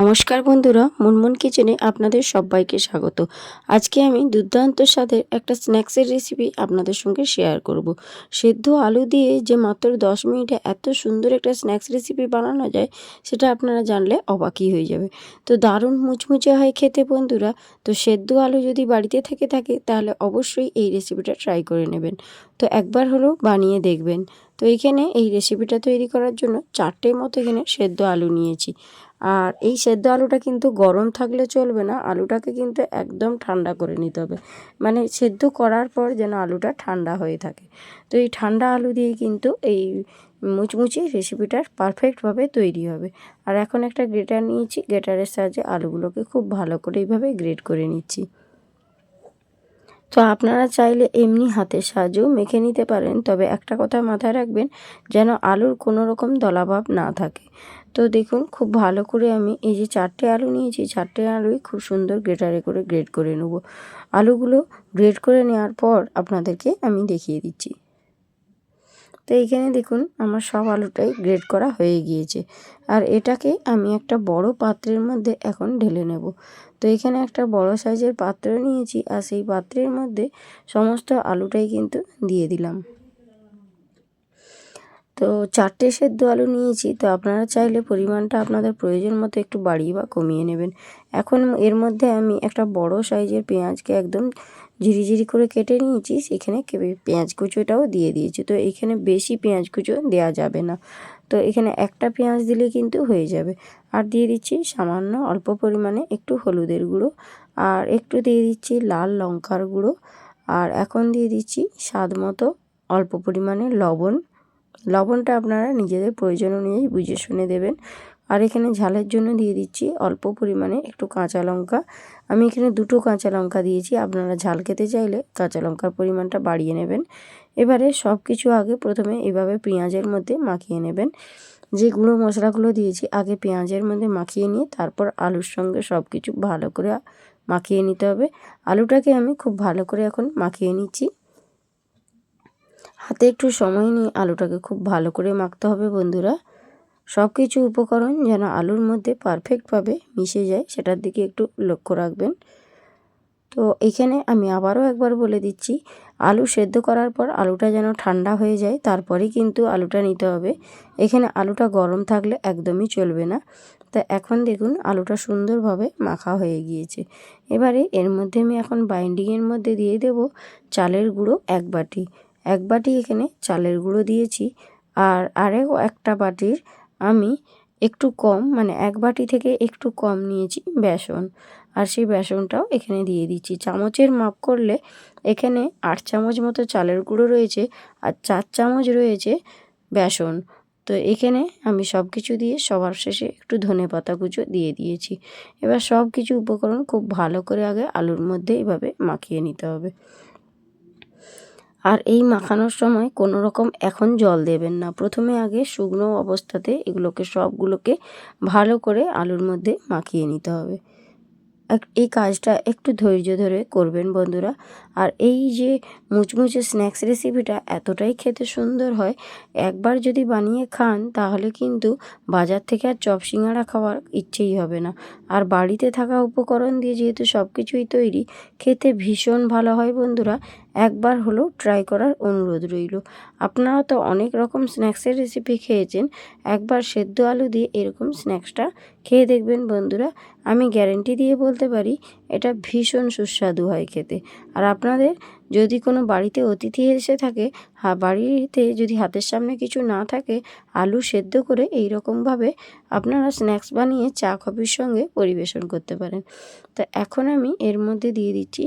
নমস্কার বন্ধুরা, মুনমুন কিচেনে আপনাদের সবাইকে স্বাগত। আজকে আমি দুর্দান্ত স্বাদের একটা স্ন্যাক্সের রেসিপি আপনাদের সঙ্গে শেয়ার করব। সেদ্ধ আলু দিয়ে যে মাত্র 10 মিনিটে এত সুন্দর একটা স্ন্যাক্স রেসিপি বানানো যায়, সেটা আপনারা জানলে অবাকই হয়ে যাবে। তো দারুণ মুচমুচে হয় খেতে বন্ধুরা। তো সেদ্ধ আলু যদি বাড়িতে থেকে থাকে তাহলে অবশ্যই এই রেসিপিটা ট্রাই করে নেবেন। তো একবার হলেও বানিয়ে দেখবেন। তো এইখানে এই রেসিপিটা তৈরি করার জন্য 4টে মতো এখানে সেদ্ধ আলু নিয়েছি। আর এই সেদ্ধ আলুটা কিন্তু গরম থাকলে চলবে না, আলুটাকে কিন্তু একদম ঠান্ডা করে নিতে হবে। মানে সেদ্ধ করার পর যেন আলুটা ঠান্ডা হয়ে থাকে। তো এই ঠান্ডা আলু দিয়েই কিন্তু এই মুচমুচে রেসিপিটা পারফেক্টভাবে তৈরি হবে। আর এখন একটা গ্রেটার নিয়েছি, গ্রেটারের সাহায্যে আলুগুলোকে খুব ভালো করে এইভাবে গ্রেট করে নিচ্ছি। তো আপনারা চাইলে এমনি হাতের সাহায্যেও মেখে নিতে পারেন, তবে একটা কথা মাথায় রাখবেন, যেন আলুর কোনো রকম দলাভাব না থাকে। তো দেখুন খুব ভালো করে আমি এই যে 4টে আলু নিয়েছি, 4টে আলুই খুব সুন্দর গ্রেটারে করে গ্রেট করে নেব। আলুগুলো গ্রেট করে নেওয়ার পর আপনাদেরকে আমি দেখিয়ে দিচ্ছি। তো এইখানে দেখুন আমার সব আলুটাই গ্রেট করা হয়ে গিয়েছে। আর এটাকে আমি একটা বড় পাত্রের মধ্যে এখন ঢেলে নেব। তো এখানে একটা বড় সাইজের পাত্র নিয়েছি, আর সেই পাত্রের মধ্যে সমস্ত আলুটাই কিন্তু দিয়ে দিলাম। তো 4টে সেদ্ধ আলু নিয়েছি, তো আপনারা চাইলে পরিমাণটা আপনাদের প্রয়োজন মতো একটু বাড়িয়ে বা কমিয়ে নেবেন। এখন এর মধ্যে আমি একটা বড় সাইজের পেঁয়াজকে একদম ঝিরিঝিরি করে কেটে নিয়েছি, সেখানে পেঁয়াজ কুচোটাও দিয়ে দিয়েছি। তো এখানে বেশি পেঁয়াজ কুচো দেওয়া যাবে না, তো এখানে একটা পেঁয়াজ দিলে কিন্তু হয়ে যাবে। আর দিয়ে দিচ্ছি সামান্য অল্প পরিমাণে একটু হলুদের গুঁড়ো, আর একটু দিয়ে দিচ্ছি লাল লঙ্কার গুঁড়ো, আর এখন দিয়ে দিচ্ছি স্বাদ মতো অল্প পরিমাণে লবণ। লবণটা আপনারা নিজেদের প্রয়োজন অনুযায়ী বুঝে শুনে দেবেন। আর এখানে ঝালের জন্য দিয়ে দিচ্ছি অল্প পরিমাণে একটু কাঁচা লঙ্কা। আমি এখানে 2টো কাঁচা লঙ্কা দিয়েছি, আপনারা ঝাল খেতে চাইলে কাঁচা লঙ্কার পরিমাণটা বাড়িয়ে নেবেন। এবারে সব কিছু আগে প্রথমে এভাবে পেঁয়াজের মধ্যে মাখিয়ে নেবেন। যে গুঁড়ো মশলাগুলো দিয়েছি আগে পেঁয়াজের মধ্যে মাখিয়ে নিয়ে তারপর আলুর সঙ্গে সব কিছু ভালো করে মাখিয়ে নিতে হবে। আলুটাকে আমি খুব ভালো করে এখন মাখিয়ে নিচ্ছি। হাতে একটু সময় নিয়ে আলুটাকে খুব ভালো করে মাখতে হবে বন্ধুরা। সব কিছু উপকরণ যেন আলুর মধ্যে পারফেক্টভাবে মিশে যায়, সেটার দিকে একটু লক্ষ্য রাখবেন। তো এখানে আমি আবারও একবার বলে দিচ্ছি, আলু সেদ্ধ করার পর আলুটা যেন ঠান্ডা হয়ে যায়, তারপরেই কিন্তু আলুটা নিতে হবে। এখানে আলুটা গরম থাকলে একদমই চলবে না। তা এখন দেখুন আলুটা সুন্দরভাবে মাখা হয়ে গিয়েছে। এবারে এর মধ্যে আমি এখন বাইন্ডিংয়ের মধ্যে দিয়ে দেব চালের গুঁড়ো 1 বাটি। 1 বাটি এখানে চালের গুঁড়ো দিয়েছি, আর আরও একটা বাটির আমি একটু কম, মানে 1 বাটি থেকে একটু কম নিয়েছি বেসন। আর সেই বেসনটাও এখানে দিয়ে দিচ্ছি। চামচের মাপ করলে এখানে 8 চামচ মতো চালের গুঁড়ো রয়েছে, আর 4 চামচ রয়েছে বেসন। তো এখানে আমি সব কিছু দিয়ে সবার শেষে একটু ধনেপাতা কুচো দিয়ে দিয়েছি। এবার সব কিছু উপকরণ খুব ভালো করে আগে আলুর মধ্যে এভাবে মাখিয়ে নিতে হবে। আর এই মাখানোর সময় কোনো রকম এখন জল দেবেন না। প্রথমে আগে শুকনো অবস্থাতে এগুলোকে সবগুলোকে ভালো করে আলুর মধ্যে মাখিয়ে নিতে হবে। এই কাজটা একটু ধৈর্য ধরে করবেন বন্ধুরা। আর এই যে মুচমুচে স্ন্যাক্স রেসিপিটা এতটাই খেতে সুন্দর হয়, একবার যদি বানিয়ে খান তাহলে কিন্তু বাজার থেকে আর চপ সিঙ্গাড়া খাওয়ার ইচ্ছেই হবে না। আর বাড়িতে থাকা উপকরণ দিয়ে যেহেতু সব কিছুই তৈরি, খেতে ভীষণ ভালো হয় বন্ধুরা। একবার হলেও ট্রাই করার অনুরোধ রইল। আপনারা তো অনেক রকম স্ন্যাক্সের রেসিপি খেয়েছেন, একবার সেদ্ধ আলু দিয়ে এরকম স্ন্যাক্সটা খেয়ে দেখবেন বন্ধুরা। আমি গ্যারেন্টি দিয়ে বলতে পারি এটা ভীষণ সুস্বাদু হয় খেতে। আর আপনাদের যদি কোনো বাড়িতে অতিথি এসে থাকে, বাড়িতে যদি হাতের সামনে কিছু না থাকে, আলু সেদ্ধ করে এই রকমভাবে আপনারা স্ন্যাক্স বানিয়ে চা কফির সঙ্গে পরিবেশন করতে পারেন। তো এখন আমি এর মধ্যে দিয়ে দিচ্ছি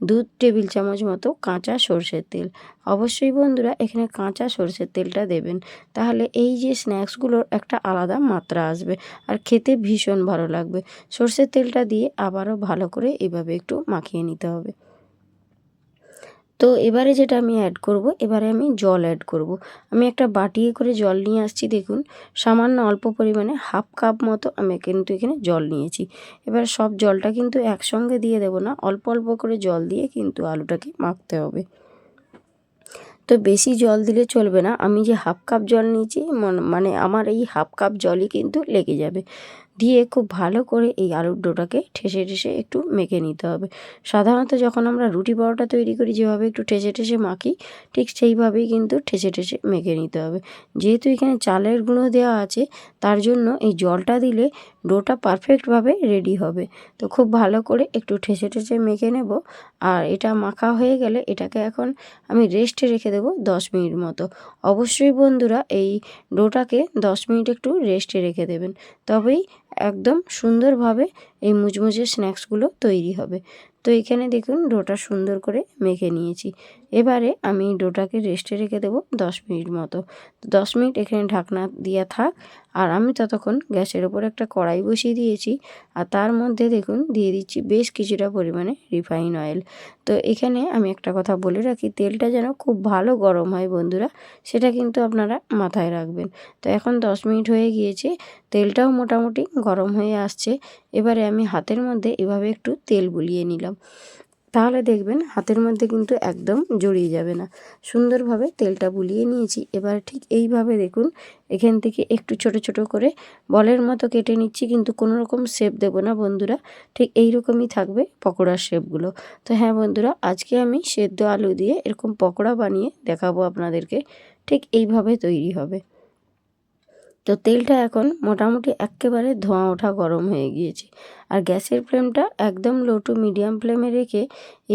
2 টেবিল চামচ মতো কাঁচা সরষের তেল। অবশ্যই বন্ধুরা এখানে কাঁচা সরষের তেলটা দেবেন, তাহলে এই যে স্ন্যাক্সগুলোর একটা আলাদা মাত্রা আসবে আর খেতে ভীষণ ভালো লাগবে। সরষের তেলটা দিয়ে আবারও ভালো করে এভাবে একটু মাখিয়ে নিতে হবে। তো এবারে যেটা আমি অ্যাড করব, এবারে আমি জল অ্যাড করব। আমি একটা বাটিয়ে করে জল নিয়ে আসছি, দেখুন সামান্য অল্প পরিমাণে 1/2 কাপ মতো আমি কিন্তু এখানে জল নিয়েছি। এবার সব জলটা কিন্তু একসঙ্গে দিয়ে দেব না, অল্প অল্প করে জল দিয়ে কিন্তু আলুটাকে মাখতে হবে। তো বেশি জল দিলে চলবে না, আমি যে 1/2 কাপ জল নিয়েছি মানে আমার এই 1/2 কাপ জলই কিন্তু লেগে যাবে। দিয়ে খুব ভালো করে এই আলুর ডোটাকে ঠেসে ঠেসে একটু মেখে নিতে হবে। সাধারণত যখন আমরা রুটি পরোটা তৈরি করি যেভাবে একটু ঠেসে ঠেসে মাখি, ঠিক সেইভাবেই কিন্তু ঠেসে ঠেসে মেখে নিতে হবে। যেহেতু এখানে চালের গুঁড়ো দেওয়া আছে, তার জন্য এই জলটা দিলে ডোটা পারফেক্টভাবে রেডি হবে। তো খুব ভালো করে একটু ঠেসে ঠেসে মেখে নেব। আর এটা মাখা হয়ে গেলে এটাকে এখন আমি রেস্টে রেখে দেবো 10 মিনিট মতো। অবশ্যই বন্ধুরা এই ডোটাকে 10 মিনিট একটু রেস্টে রেখে দেবেন, তবেই একদম সুন্দরভাবে এই মুচমুচে স্ন্যাক্সগুলো তৈরি হবে। তো এখানে দেখুন ডোটা সুন্দর করে মেখে নিয়েছি। এবারে আমি ডোটাকে রেস্টে রেখে দেবো 10 মিনিট মতো। তো 10 মিনিট এখানে ঢাকনা দিয়ে থাক, আর আমি ততক্ষণ গ্যাসের ওপর একটা কড়াই বসিয়ে দিয়েছি। আর তার মধ্যে দেখুন দিয়ে দিচ্ছি বেশ কিছুটা পরিমাণে রিফাইন অয়েল। তো এখানে আমি একটা কথা বলে রাখি, তেলটা যেন খুব ভালো গরম হয় বন্ধুরা, সেটা কিন্তু আপনারা মাথায় রাখবেন। তো এখন 10 মিনিট হয়ে গিয়েছে, তেলটাও মোটামুটি গরম হয়ে আসছে। এবারে আমি হাতের মধ্যে এভাবে একটু তেল বুলিয়ে নিলাম, তাহলে দেখবেন হাতের মধ্যে কিন্তু একদম জড়িয়ে যাবে না। সুন্দরভাবে তেলটা বুলিয়ে নিয়েছি। এবার ঠিক এইভাবে দেখুন এখান থেকে একটু ছোট ছোট করে বলের মতো কেটে নিচ্ছি, কিন্তু কোনো রকম শেপ দেবো না বন্ধুরা, ঠিক এই রকমই থাকবে পকোড়ার শেপগুলো। তো হ্যাঁ বন্ধুরা, আজকে আমি সেদ্ধ আলু দিয়ে এরকম পকোড়া বানিয়ে দেখাবো আপনাদেরকে, ঠিক এইভাবে তৈরি হবে। তো তেলটা এখন মোটামুটি এক্কেবারে ধোঁয়া ওঠা গরম হয়ে গিয়েছে। আর গ্যাসের ফ্লেমটা একদম লো টু মিডিয়াম ফ্লেমে রেখে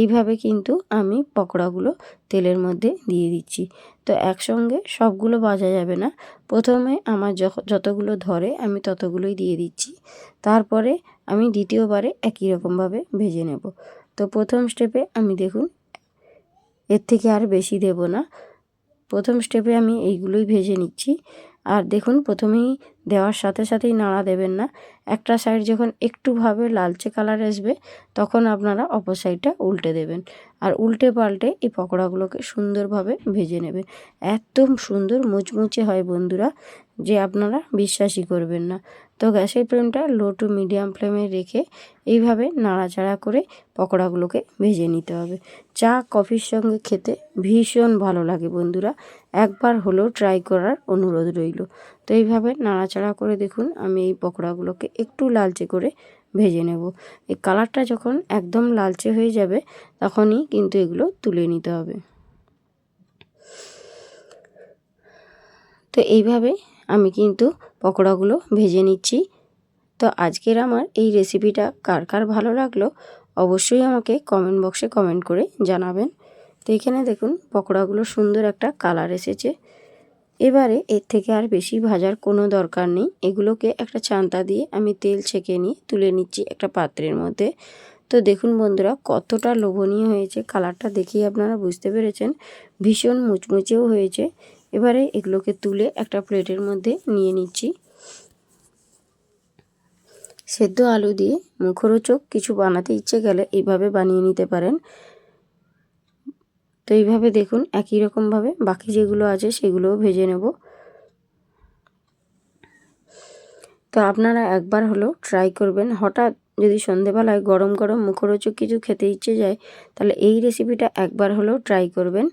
এইভাবে কিন্তু আমি পকোড়াগুলো তেলের মধ্যে দিয়ে দিচ্ছি। তো একসঙ্গে সবগুলো ভাজা যাবে না, প্রথমে আমার যতগুলো ধরে আমি ততগুলোই দিয়ে দিচ্ছি, তারপরে আমি দ্বিতীয়বারে একই রকমভাবে ভেজে নেব। তো প্রথম স্টেপে আমি দেখুন এর থেকে আর বেশি দেব না, প্রথম স্টেপে আমি এইগুলোই ভেজে নিচ্ছি। আর দেখুন প্রথমেই দেওয়ার সাথে সাথেই নাড়া দেবেন না, একটা সাইড যখন একটুভাবে লালচে কালার আসবে তখন আপনারা অপর সাইডটা উল্টে দেবেন। আর উল্টে পাল্টে এই পকোড়াগুলোকে সুন্দরভাবে ভেজে নেবেন। একদম সুন্দর মুচমুচে হয় বন্ধুরা, যে আপনারা বিশ্বাসই করবেন না। তো গ্যাসের ফ্লেমটা লো টু মিডিয়াম ফ্লেমে রেখে এইভাবে নাড়াচাড়া করে পকোড়াগুলোকে ভেজে নিতে হবে। চা কফির সঙ্গে খেতে ভীষণ ভালো লাগে বন্ধুরা, একবার হলেও ট্রাই করার অনুরোধ রইল। তো এইভাবে নাড়াচাড়া করে দেখুন আমি এই পকোড়াগুলোকে একটু লালচে করে ভেজে নেব। এই কালারটা যখন একদম লালচে হয়ে যাবে তখনই কিন্তু এগুলো তুলে নিতে হবে। তো এইভাবে আমি কিন্তু পকোড়াগুলো ভেজে নিচ্ছি। তো আজকের আমার এই রেসিপিটা কার কার ভালো লাগলো অবশ্যই আমাকে কমেন্ট বক্সে কমেন্ট করে জানাবেন। তো এখানে দেখুন পকোড়াগুলো সুন্দর একটা কালার এসেছে। এবারে এর থেকে আর বেশি ভাজার কোনো দরকার নেই, এগুলোকে একটা চান্তা দিয়ে আমি তেল ছেঁকে নিয়ে তুলে নিচ্ছি একটা পাত্রের মধ্যে। তো দেখুন বন্ধুরা কতটা লোভনীয় হয়েছে, কালারটা দেখেই আপনারা বুঝতে পেরেছেন, ভীষণ মুচমুচেও হয়েছে। এবারে এগুলোকে তুলে একটা প্লেটের মধ্যে নিয়ে নিচ্ছি। সেদ্ধ আলু দিয়ে মুখরোচক কিছু বানাতে ইচ্ছে গেলে এইভাবে বানিয়ে নিতে পারেন। তো এইভাবে দেখুন একই রকমভাবে বাকি যেগুলো আছে সেগুলোও ভেজে নেব। তো আপনারা একবার হলেও ট্রাই করবেন, হঠাৎ যদি সন্ধেবেলায় গরম গরম মুখরোচক কিছু খেতে ইচ্ছে যায় তাহলে এই রেসিপিটা একবার হলেও ট্রাই করবেন,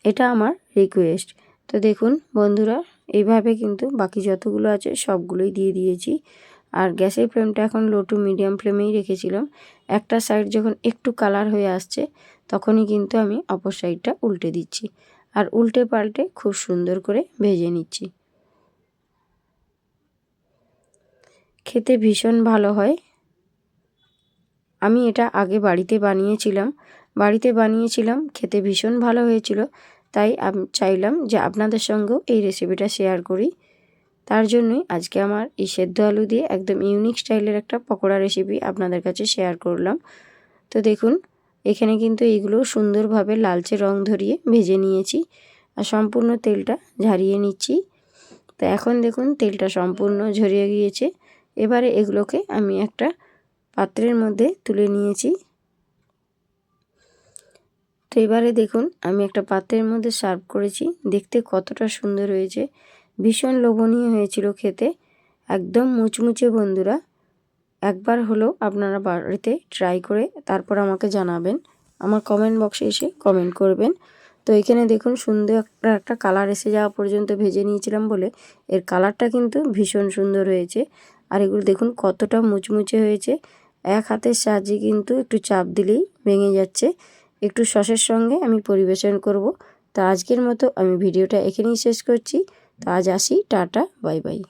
এটা আমার রিকোয়েস্ট। তো দেখুন বন্ধুরা এইভাবে কিন্তু বাকি যতগুলো আছে সবগুলোই দিয়ে দিয়েছি। আর গ্যাসের ফ্লেমটা এখন লো টু মিডিয়াম ফ্লেমেই রেখেছিলাম। একটা সাইড যখন একটু কালার হয়ে আসছে তখনই কিন্তু আমি অপর সাইডটা উল্টে দিচ্ছি, আর উল্টে পাল্টে খুব সুন্দর করে ভেজে নিচ্ছি। খেতে ভীষণ ভালো হয়। আমি এটা আগে বাড়িতে বানিয়েছিলাম, খেতে ভীষণ ভালো হয়েছিল। তাই আমি চাইলাম যে আপনাদের সঙ্গেও এই রেসিপিটা শেয়ার করি। তার জন্যই আজকে আমার এই সেদ্ধ আলু দিয়ে একদম ইউনিক স্টাইলের একটা পকোড়া রেসিপি আপনাদের কাছে শেয়ার করলাম। তো দেখুন এখানে কিন্তু এইগুলো সুন্দরভাবে লালচে রং ধরিয়ে ভেজে নিয়েছি, আর সম্পূর্ণ তেলটা ঝারিয়ে নিচ্ছি। তো এখন দেখুন তেলটা সম্পূর্ণ ঝরিয়ে গিয়েছে। এবারে এগুলোকে আমি একটা পাত্রের মধ্যে তুলে নিয়েছি। তো এবারে দেখুন আমি একটা পাত্রের মধ্যে সার্ভ করেছি, দেখতে কতটা সুন্দর হয়েছে, ভীষণ লোভনীয় হয়েছিল খেতে, একদম মুচমুচে বন্ধুরা। একবার হলেও আপনারা বাড়িতে ট্রাই করে তারপর আমাকে জানাবেন, আমার কমেন্ট বক্সে এসে কমেন্ট করবেন। তো এখানে দেখুন সুন্দর একটা কালার এসে যাওয়া পর্যন্ত ভেজে নিয়েছিলাম বলে এর কালারটা কিন্তু ভীষণ সুন্দর হয়েছে। আর এগুলো দেখুন কতটা মুচমুচে হয়েছে। এক হাতের সাহায্যে কিন্তু একটু চাপ দিলেই ভেঙে যাচ্ছে। একটু সসের সঙ্গে আমি পরিবেশন করব। তো আজকের মতো আমি ভিডিওটা এখানেই শেষ করছি। তো আজ আসি, টাটা, বাই বাই।